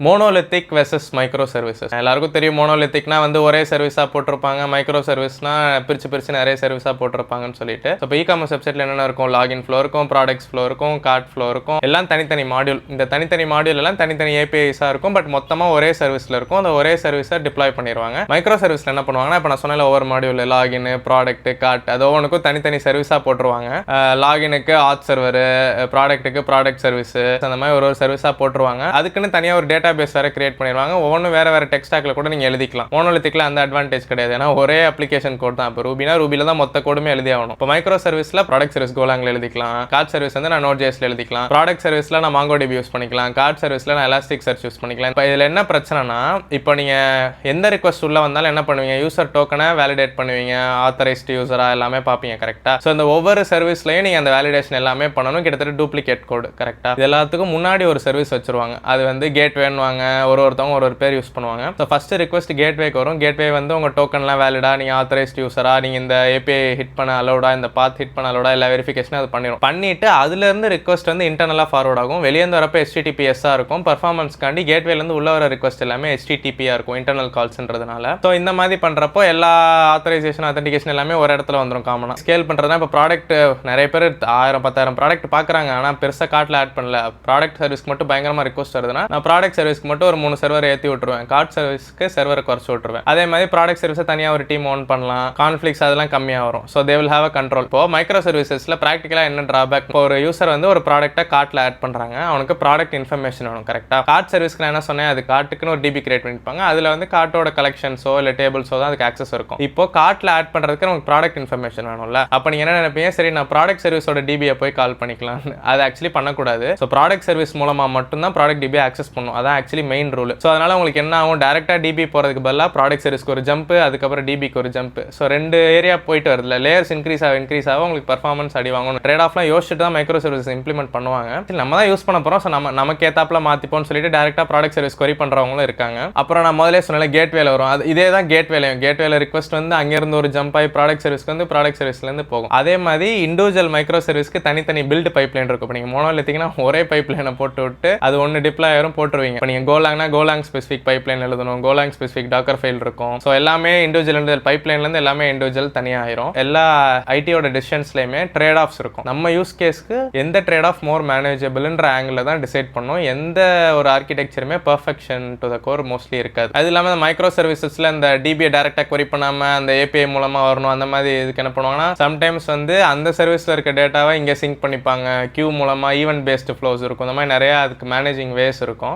Monolithic versus micro services. எல்லாருக்கும் தெரியும் மோனோலித்திக்னா வந்து ஒரே சர்வீஸாக போட்டிருப்பாங்க, மைக்ரோ சர்வீஸ்னா பிரித்து நிறைய சர்வீஸாக போட்டிருப்பாங்கன்னு சொல்லிட்டு. இப்போ இ-காமர்ஸ் வெப்சைட்டில் என்னென்ன இருக்கும், லாகின் ஃப்ளோ இருக்கும், ப்ராடக்ட்ஸ் ஃப்ளோ இருக்கும், கார்ட் ஃப்ளோ இருக்கும், எல்லாம் தனித்தனி மாடியூல். இந்த தனித்தனி மாடியூல் எல்லாம் தனித்தனி ஏபிஐஸாக இருக்கும், பட் மொத்தமாக ஒரே சர்வீஸில் இருக்கும். அந்த ஒரே சர்வீஸை டிப்ளாய் பண்ணிடுவாங்க. மைக்ரோ சர்வீஸில் என்ன பண்ணுவாங்கன்னா, இப்போ நான் சொன்ன ஒவ்வொரு மாடியூல் லாகின், ப்ராடக்ட், கார்ட், அது ஒவ்வொன்றுக்கும் தனித்தனி சர்வீஸாக போட்டுருவாங்க. லாகினுக்கு ஆத் சர்வர், ப்ராடக்ட்டுக்கு ப்ராடக்ட் சர்வீஸ், அந்த மாதிரி ஒரு சர்வீஸாக போட்டுருவாங்க. அதுக்குன்னு தனியாக ஒரு டேட்டா பேஸ் வேற கிரியேட் பண்ணிடுவாங்க. ஒவ்வொன்றும் வேற டெக்ஸ்ட் ஸ்டாக்ல கூட நீங்க எழுதிக்கலாம். மோனோலித்திக்ல அந்த அட்வான்டேஜ் கிடையாது. ஏன்னா ஒரே அப்ளிகேஷன் கோட் தான். இப்போ ரூபினா ரூபில தான் மொத்த கோடுமே எழுதி ஆகணும். இப்போ மைக்ரோ சர்வீஸ்ல ப்ராடக்ட் சர்வீஸ் கோலாங்ல எழுதிக்கலாம், கார்ட் சர்வீஸ் வந்து நான் நோட் ஜேஸ்ல எழுதிக்கலாம், ப்ராடக்ட் சர்வீஸ்ல நான் மாங்கோடிபி யூஸ் பண்ணிக்கலாம், கார்ட் சர்வீஸ்ல நான் எலாஸ்டிக் சர்ச் யூஸ் பண்ணிக்கலாம். இப்போ இதுல என்ன பிரச்சனைனா, இப்போ நீங்க எந்த ரிக்வஸ்ட் உள்ள வந்தாலும் என்ன பண்ணுவீங்க, யூசர் டோக்கனை வேலிடேட் பண்ணுவீங்க, ஆத்தரைஸ்ட் யூசரா எல்லாமே பார்ப்பீங்க கரெக்டா. ஸோ இந்த ஒவ்வொரு சர்வீஸ்லையும் நீங்க அந்த வேலிடேஷன் எல்லாமே பண்ணணும். கிட்டத்தட்ட டூப்ளிகேட் கோடு கரெக்டா. இது எல்லாத்துக்கும் முன்னாடி ஒரு சர்வீஸ் வச்சிருவாங்க. அது வந்து கேட்வேன்னுவாங்க. ஒருத்தவங்க ஒரு பேர் யூஸ் பண்ணுவாங்க. ஸோ ஃபர்ஸ்ட் ரிக்வஸ்ட் கேட்வேக்கு வரும். கேட்வே வந்து உங்க டோக்கன்லாம் வேலிடா, நீங்க ஆத்தரைஸ்ட் யூசரா, நீங்க இந்த ஏபிஐ ஹிட் பண்ண அலோடா, இந்த பாத் ஹிட் பண்ண அலோடா, எல்லா வெரிஃபிகேஷனும் அது பண்ணிடும். பண்ணிட்டு அதுல இருந்து ரிக்வஸ்ட் வந்து இன்டர்னலா ஃபார்வர்ட் ஆகும். வெளியேந்து வரப்ப HTTPS இருக்கும். பர்ஃபார்மன்ஸ்க்காண்டி கேட்வேல இருந்து உள்ள வர ரிக்வஸ்ட் எல்லாமே HTTP இருக்கும், இன்டர்னல் கால்ஸ்ன்றதுனால. ஸோ இந்த மாதிரி பண்றப்போ எல்லா ஆத்தரைசேஷன் அத்தன்டிகேஷன் எல்லாமே ஒரு இடத்துல வந்துடும் காமனா. ஸ்கேல் பண்றதுனா இப்போ ப்ராடக்ட் நிறைய பேர் 1000-10,000 ப்ராடக்ட் பாக்குறாங்க. ஆனா பெருசா கார்ட்ல ஆட் பண்ணல. ப்ராடக்ட் சர்வீஸ்க்கு மட்டும் பயங்கரமா ரிக்வஸ்ட் வருதுன்னா நான் ப்ராடக்ட் சர்வீஸ்க்கு மட்டும் ஒரு 3 சர்வர் ஏற்றி விட்டுருவேன், கார்ட் சர்வீஸ்க்கு சர்வரை குறைச்சு விட்டுருவேன். அதே மாதிரி ப்ராடக்ட் சர்வீஸை தனியாக ஒரு டீம் ஓன் பண்ணலாம், கான்ஃப்ளிக்ஸ் அதெல்லாம் கம்மியாக வரும். So they will have a control. இப்போ மைக்ரோ சர்வீசஸ்ல ப்ராக்டிகலாக என்ன டிராபேக், இப்போ ஒரு யூசர் வந்து ஒரு ப்ராடக்ட்டை கார்ட்ல ஆட் பண்றாங்க, அவனுக்கு ப்ராடக்ட் இன்ஃபர்மேஷன் வேணும் கரெக்டா. கார்ட் சர்வீஸ்க்கு நான் என்ன சொன்னேன், அது கார்ட்டுக்குன்னு ஒரு டிபி கிரியேட் பண்ணிருப்பாங்க. அதுல வந்து கார்ட்டோட கலெக்ஷன்ஸோ இல்லை டேபிள்ஸோ தான் அதுக்கு ஆக்சஸ் இருக்கும். இப்போ கார்ட்ல ஆட் பண்றதுக்கு நமக்கு ப்ராடக்ட் இன்ஃபர்மேஷன் வேணும்ல. அப்போ நீங்க என்ன நினைப்பீங்க, சரி நான் ப்ராடக்ட் சர்வீஸோட டிபியை போய் கால் பண்ணிக்கலாம். அது ஆக்சுவலி பண்ணக்கூடாது. ஸோ ப்ராடக்ட் சர்வீஸ் மூலமா மட்டும்தான் ப்ராடக்ட் டிபி ஆக்சஸ் பண்ணும். அதான் ஆக்சுவலி மெயின் ரூல். ஸோ அதனால உங்களுக்கு என்ன ஆகும், டேரக்டா டிபி போறதுக்கு பதிலாக ப்ராடக்ட் சர்வீஸ்க்கு ஒரு ஜம்ப், அதுக்கப்புறம் டிபிக்கு ஒரு ஜம்ப். ஸோ 2 ஏரியா போயிட்டு வருதுல, லேயர்ஸ் இன்க்ரீஸ் ஆக உங்களுக்கு பர்ஃபார்மன்ஸ் அடி வாங்கணும். ட்ரேட் ஆஃப்லாம் யோசிச்சுட்டு தான் மைக்ரோ சர்வீஸ் இம்ப்ளிமெண்ட் பண்ணுவாங்க. நம்ம தான் யூஸ் பண்ண போறோம், ஸோ நமக்கு ஏத்தாப்புல மாத்திப்போம்னு சொல்லிட்டு டேரக்டா ப்ராடக்ட் சர்வீஸ் கொரி பண்றவங்களும் இருக்காங்க. அப்புறம் நான் முதல்ல சொன்ன கேட்வேல வரும். அது இதே தான் கேட்வேல ரிக்வஸ்ட் வந்து அங்கிருந்து ஒரு ஜம்ப் ஆகி ப்ராடக்ட் சர்வீஸ்க்கு வந்து ப்ராடக்ட் சர்வீஸ்ல இருந்து போகும். அதே மாதிரி இண்டிவிஜுவல் மைக்ரோ சர்வீஸ்க்கு தனித்தனி பில்ட் பைப்லைன் இருக்கும். இப்போ நீங்க மோனோலித்திக்னா ஒரே பைப்லைனை போட்டு விட்டு அது ஒன்று டிப்ளாய் ஆயிரும் போட்டுருவீங்க. இப்போ நீங்க கோலாங் ஸ்பெசிஃபிக் பைப்லைன் எழுதணும், கோலாங் ஸ்பெசிஃபிக் டாக்கர் ஃபைல் இருக்கும். ஸோ எல்லாமே இண்டிவிஜுவல் பைப்லைன்ல இருந்து எல்லாமே இண்டிவிஜுவல் தனியாக ஆயிரும். எல்லா ஐடியோட டிசிஷன்ஸ்லயுமே ட்ரேட் ஆஃப்ஸ் இருக்கும். நம்ம யூஸ் கேஸ்க்கு எந்த ட்ரேட் ஆஃப் மோர் மேனேஜபிள்ன்ற ஆங்கிள் தான் டிசைட் பண்ணும். எந்த ஒரு ஆர்கிடெக்சருமே perfection to the core mostly இருக்காது. அது இல்லாமல் மைக்ரோ சர்வீசஸ்ல இந்த டிபியை டைரக்டா கொரி பண்ணாம அந்த ஏபிஐ மூலமா வரணும், அந்த மாதிரி இதுக்கு என்ன பண்ணுவாங்கன்னா, சம்டைம்ஸ் வந்து அந்த சர்வீஸ்ல இருக்க டேட்டாவை இங்க சிங்க் பண்ணிப்பாங்க. கியூ மூலமா ஈவென்ட் பேஸ்டு ஃப்ளோஸ் இருக்கும். இந்த மாதிரி நிறைய அதுக்கு மேனேஜிங் வேஸ் இருக்கும்.